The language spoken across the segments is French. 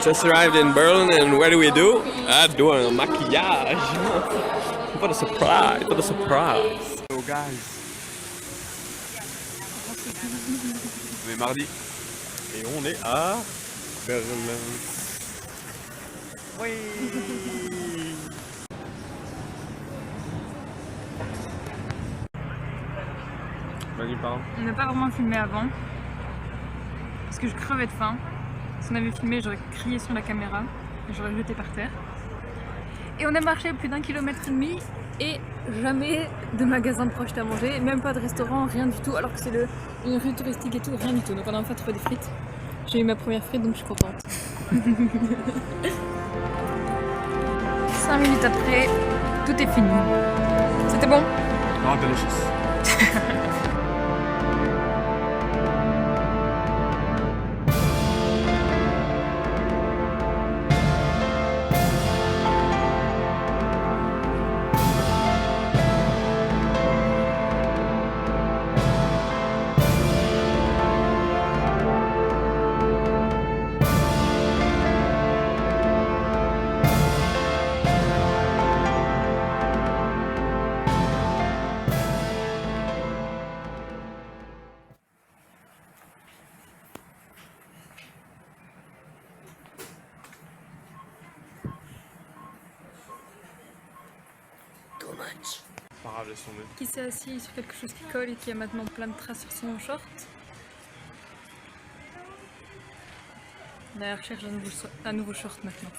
Just arrived in Berlin and what do? Do un maquillage. What a surprise! What a surprise! So guys, on est mardi et on est à Berlin. Oui. Vas-y, parle. On n'a pas vraiment filmé avant parce que je crevais de faim. Si on avait filmé, j'aurais crié sur la caméra et j'aurais jeté par terre. Et on a marché plus d'1,5 km et jamais de magasin de proche à manger, même pas de restaurant, rien du tout, alors que c'est une rue touristique et tout, rien du tout. Donc on a enfin trouvé des frites. J'ai eu ma première frite donc je suis contente. 5 minutes après, tout est fini. C'était bon? Oh, delicious. Pas grave, laisse tomber. Qui s'est assis sur quelque chose qui colle et qui a maintenant plein de traces sur son short. On est à la recherche d'un nouveau short maintenant.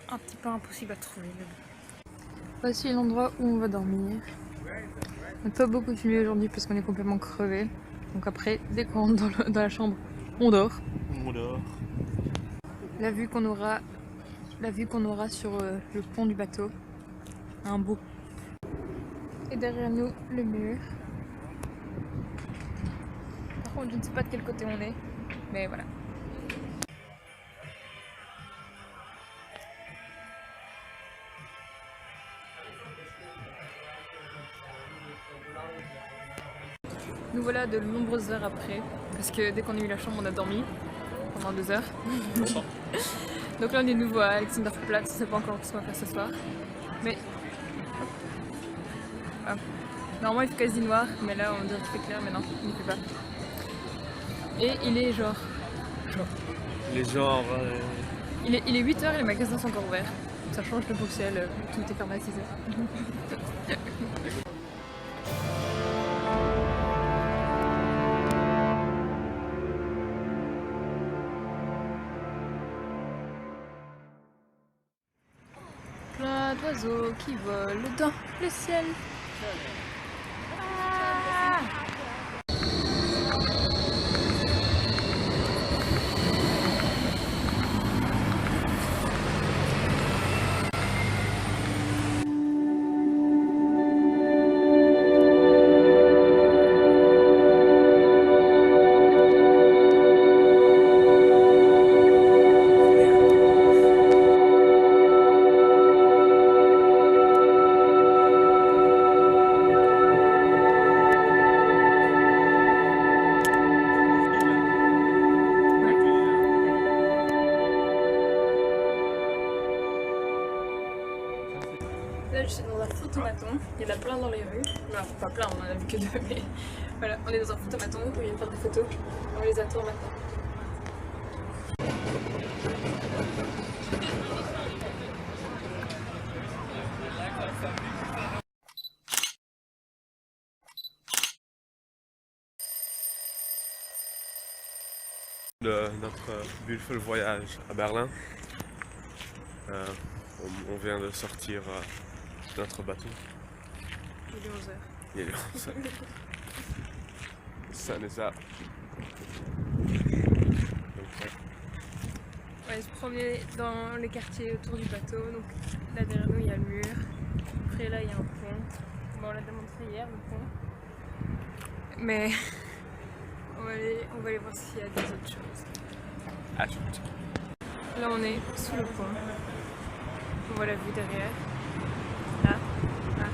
Un petit peu impossible à trouver. Voici l'endroit où on va dormir. On n'a pas beaucoup filmé aujourd'hui parce qu'on est complètement crevé. Donc après, dès qu'on rentre dans la chambre, on dort. On dort. La vue qu'on aura sur le pont du bateau. Un beau. Et derrière nous, le mur. Par contre, je ne sais pas de quel côté on est, mais voilà. Nous voilà de nombreuses heures après, parce que dès qu'on a eu la chambre, on a dormi pendant 2 heures. Donc là, on est de nouveau à Alexanderplatz, je ne sais pas encore ce qu'on va faire ce soir. Mais ah. Normalement il fait quasi noir, mais là on dirait qu'il fait clair, mais non, il ne fait pas. Et il est genre... Les genres... Il est 8h et les magasins sont encore ouverts. Ça change de Bruxelles, tout est fermé à 6h. Plein d'oiseaux qui volent dans le ciel. Là je suis dans un photomaton, il y en a plein dans les rues, enfin pas plein, on en a vu que 2, mais voilà, on est dans un photomaton où il y a une part de photos, on les attend maintenant. De notre beautiful voyage à Berlin. On vient de sortir de notre bateau. Il est 11h. Il est 11h. Sun is up. On va se promener dans les quartiers autour du bateau, donc là derrière nous il y a le mur, après là il y a un pont. Bon, on l'a démontré hier le pont, mais on va aller voir s'il y a des autres choses. À tout. Là on est sous le pont, on voit la vue derrière, là, là.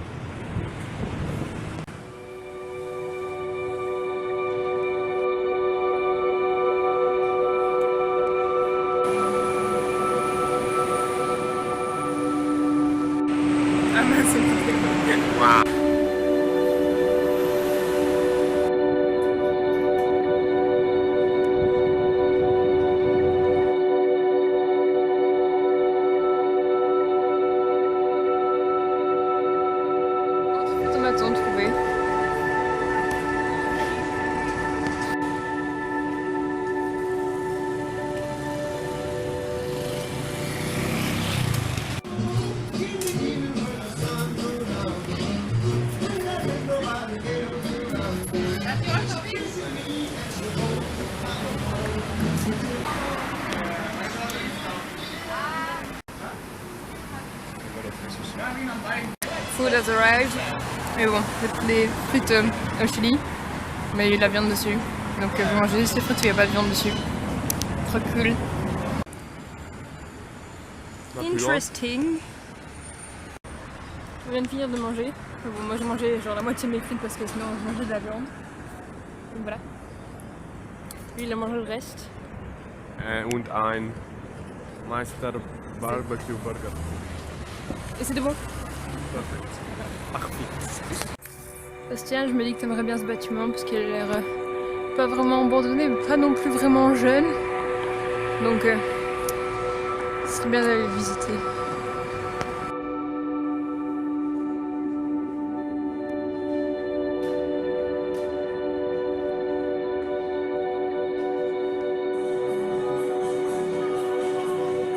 a-t-on trouvé? Food has arrived. Mais bon, des frites au chili. Mais il y a eu de la viande dessus. Donc vous mangez juste les frites où il n'y a pas de viande dessus. Trop cool. Interesting. Je viens de finir de manger. Bon, moi j'ai mangé genre la moitié de mes frites parce que sinon je mangeais de la viande. Donc voilà. Lui il a mangé le reste. Und ein Meister Barbecue Burger. Et c'était bon. Parfait. Bastien, je me dis que t'aimerais bien ce bâtiment parce qu'il a l'air pas vraiment abandonné, mais pas non plus vraiment jeune. Donc, ce serait bien d'aller le visiter.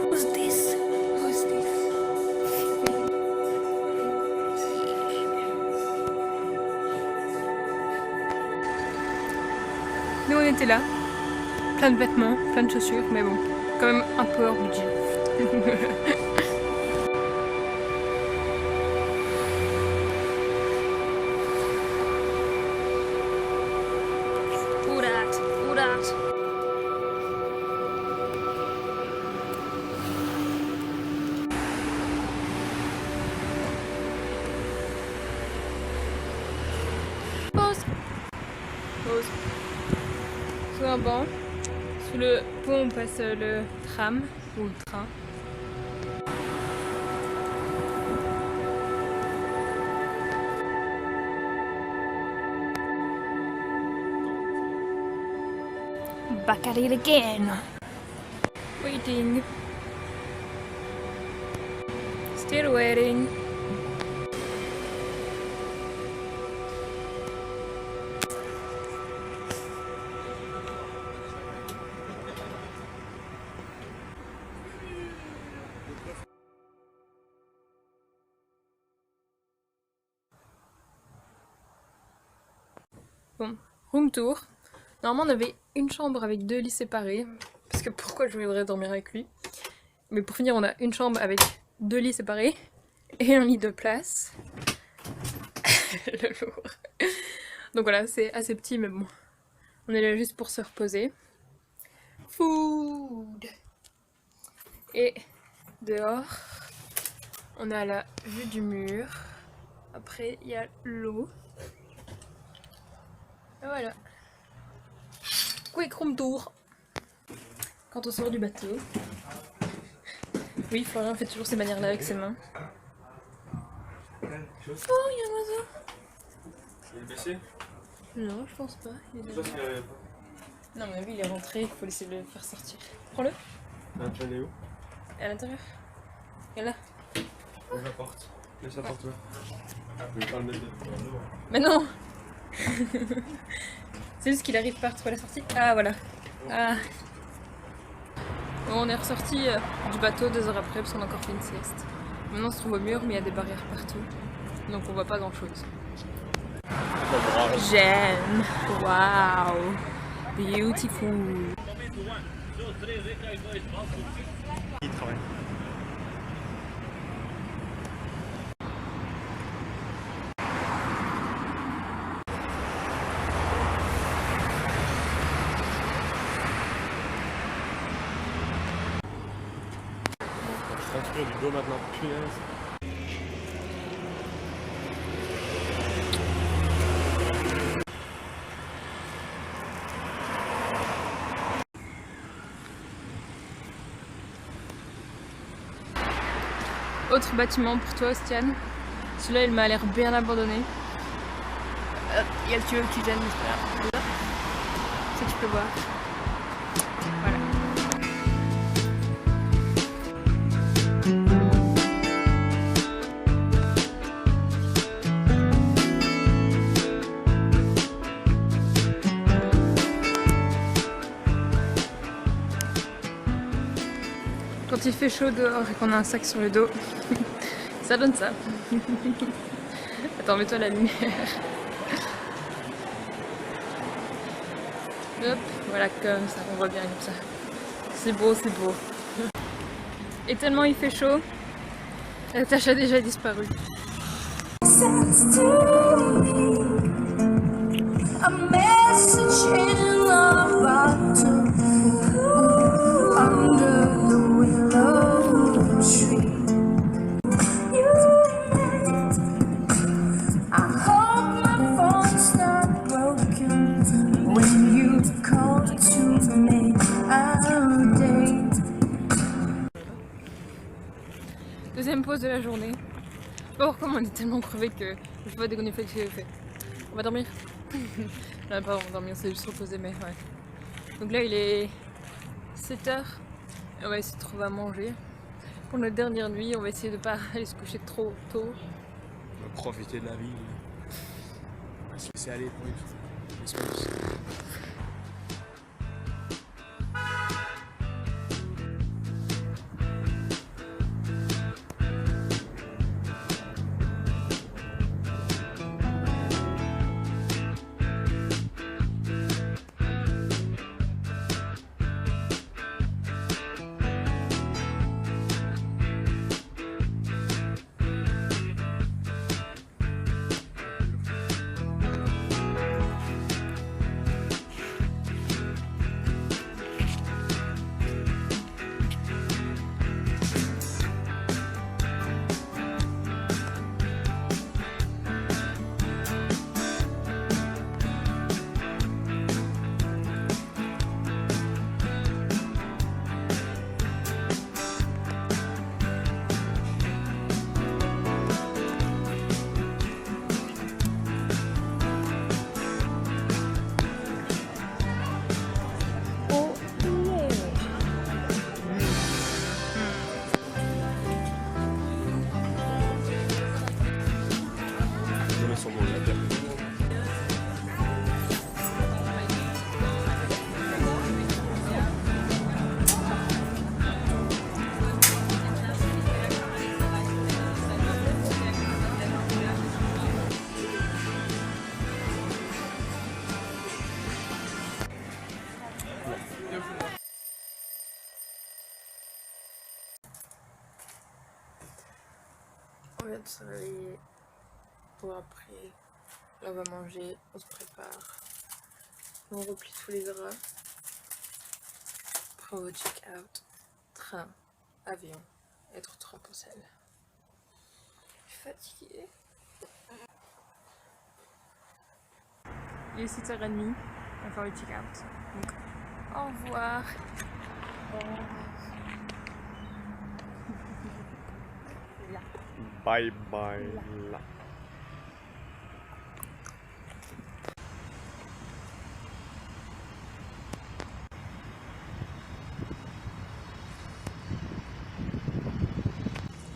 Who's this? Who's this? Nous on était là, plein de vêtements, plein de chaussures, mais bon, quand même un peu hors budget. Urat, urat. Pause. Pause. Sous un banc, sous le pont on passe le tram ou le train. Back at it again. Waiting. Still waiting. Bon, room tour. Normalement on avait une chambre avec 2 lits séparés. Parce que pourquoi je voudrais dormir avec lui? Mais pour finir on a une chambre avec 2 lits séparés. Et un lit de place. Le lourd. Donc voilà, c'est assez petit mais bon. On est là juste pour se reposer. Food. Et dehors, on a la vue du mur. Après il y a l'eau. Et voilà. Quick room tour. Quand on sort du bateau. Oui, Florian fait toujours ces manières-là avec ses mains. Oh, il y a un oiseau. Il est baissé? Non, je pense pas. Il est là. Non, à mon avis, il est rentré. Il faut laisser le faire sortir. Prends-le. Tu es où? À l'intérieur. Et là. Ouvre la porte. Laisse la porte ouverte. Je vais pas le mettre dedans. Mais non. C'est juste qu'il arrive par trouver la sortie. Ah voilà. Ah. Bon, on est ressorti du bateau 2 heures après parce qu'on a encore fait une sieste. Maintenant on se trouve au mur mais il y a des barrières partout. Donc on voit pas grand chose. J'aime. Waouh. Beautiful. Il travaille. Du dos maintenant, punaise. Autre bâtiment pour toi, Ostiane. Celui-là, il m'a l'air bien abandonné. Il y a le tuyau qui gêne, c'est pas grave. Ça, tu peux voir. Voilà. Quand il fait chaud dehors et qu'on a un sac sur le dos, ça donne ça. Attends, mets-toi la lumière. Hop, voilà comme ça, on voit bien comme ça. C'est beau, c'est beau. Et tellement il fait chaud, la tache a déjà disparu. A message in a bottle under the willow tree. I hope my phone's not broken when you call to make our day. Deuxième pause de la journée. Je sais pas pourquoi on est tellement crevé que je sais pas dès qu'on est fait. On va dormir. Non, pas on va dormir, c'est juste reposer, mais ouais. Donc là il est 7h. On va essayer de trouver à manger. Pour notre dernière nuit, on va essayer de pas aller se coucher trop tôt. On va profiter de la vie. On va se laisser aller pour une espèce. On vient de se réveiller pour après. Là on va manger, on se prépare. On replie tous les draps. Après on va check out. Train, avion, être 3 pour celle. Je suis fatiguée. Il est 6h30, on va faire le check out. Donc au revoir. Bye bye là.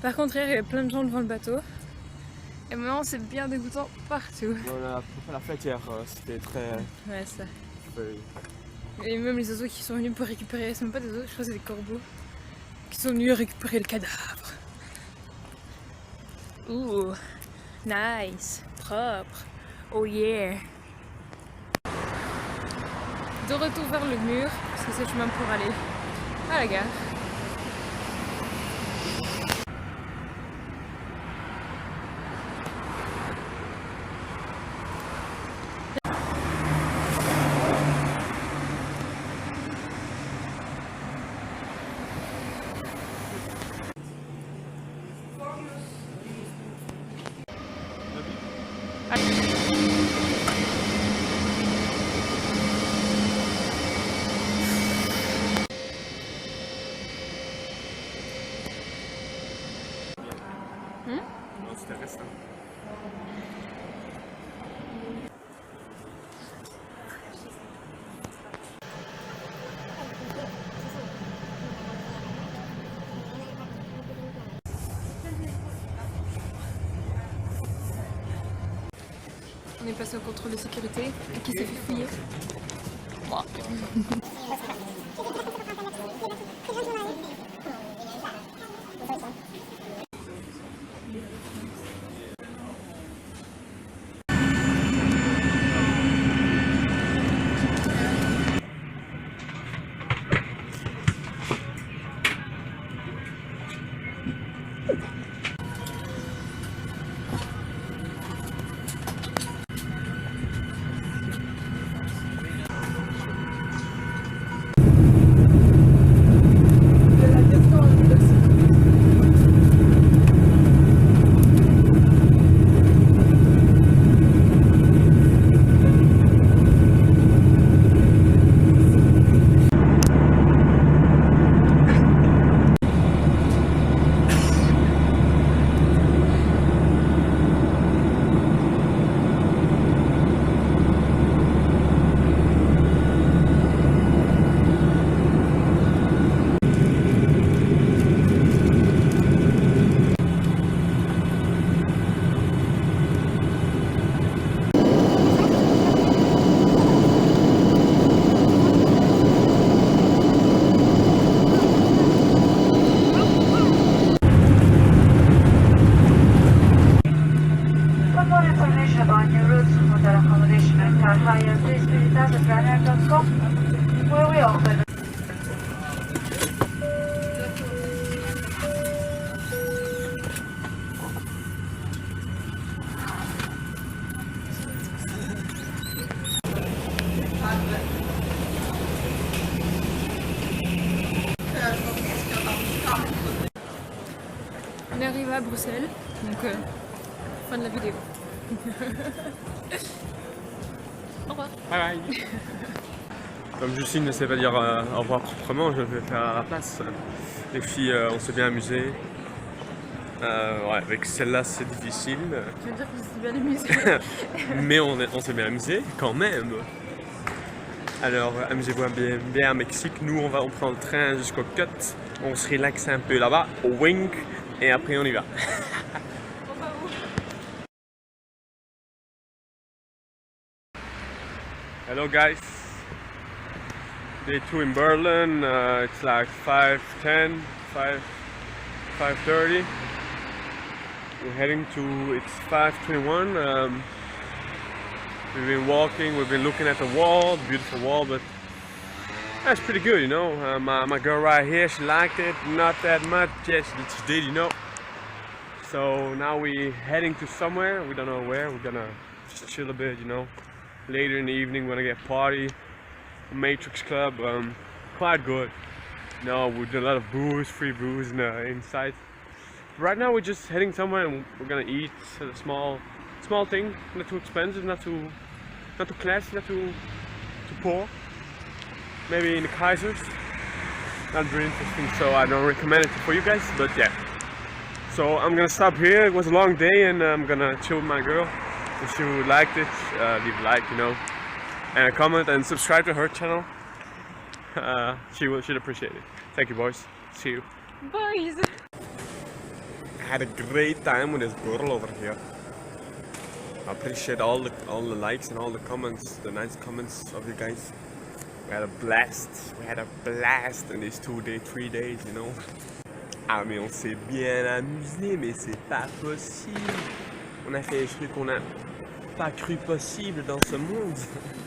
Par contre hier il y avait plein de gens devant le bateau. Et maintenant c'est bien dégoûtant partout. Voilà, pour faire la fête hier, c'était très... Ouais ça. feuille. Et même les oiseaux qui sont venus pour récupérer, c'est même pas des oiseaux, je crois que c'est des corbeaux. Qui sont venus récupérer le cadavre. Ouh, nice, propre, oh yeah. De retour vers le mur, parce que c'est le chemin pour aller à la gare. Non, c'était récent. On est passé au contrôle de sécurité et qui s'est fait fouiller. Moi. on your route to hotel accommodation and car hire, please visit us at ryanair.com, where we offer On est arrivé à Bruxelles, donc fin de la vidéo. Au revoir. Bye bye. Comme Justine ne sait pas dire au revoir proprement, je vais faire à la place. Les filles, on s'est bien amusé. Ouais, avec celle-là c'est difficile. Je veux dire que c'est bien amusé. Mais on s'est bien amusé quand même. Alors amusez-vous bien à Mexique. Nous on prend le train jusqu'au Cut. On se relaxe un peu là-bas, au Wink, et après on y va. Hello guys. Day 2 in Berlin. It's like 5:10, 5:30. We're heading to, it's 5:21. We've been walking, we've been looking at the wall, the beautiful wall, but that's pretty good, you know. My girl right here, she liked it, not that much, yes, she did, you know. So now we're heading to somewhere, we don't know where, we're gonna just chill a bit, you know. Later in the evening, we're gonna get party, Matrix Club, quite good. You know, we do a lot of booze, free booze inside. Right now we're just heading somewhere and we're gonna eat a small thing, not too expensive, not too classy, not too poor. Maybe in the Kaisers. Not very interesting, so I don't recommend it for you guys, but yeah. So I'm gonna stop here. It was a long day and I'm gonna chill with my girl. If she liked it, leave a like, you know, and a comment and subscribe to her channel. She'd appreciate it. Thank you boys. See you. Boys! I had a great time with this girl over here. I appreciate all the likes and all the comments, the nice comments of you guys. We had a blast. We had a blast in these 3 days, you know. Ah mais on s'est bien amusé, mais c'est pas possible. On a fait des trucs qu'on n'a pas cru possible dans ce monde.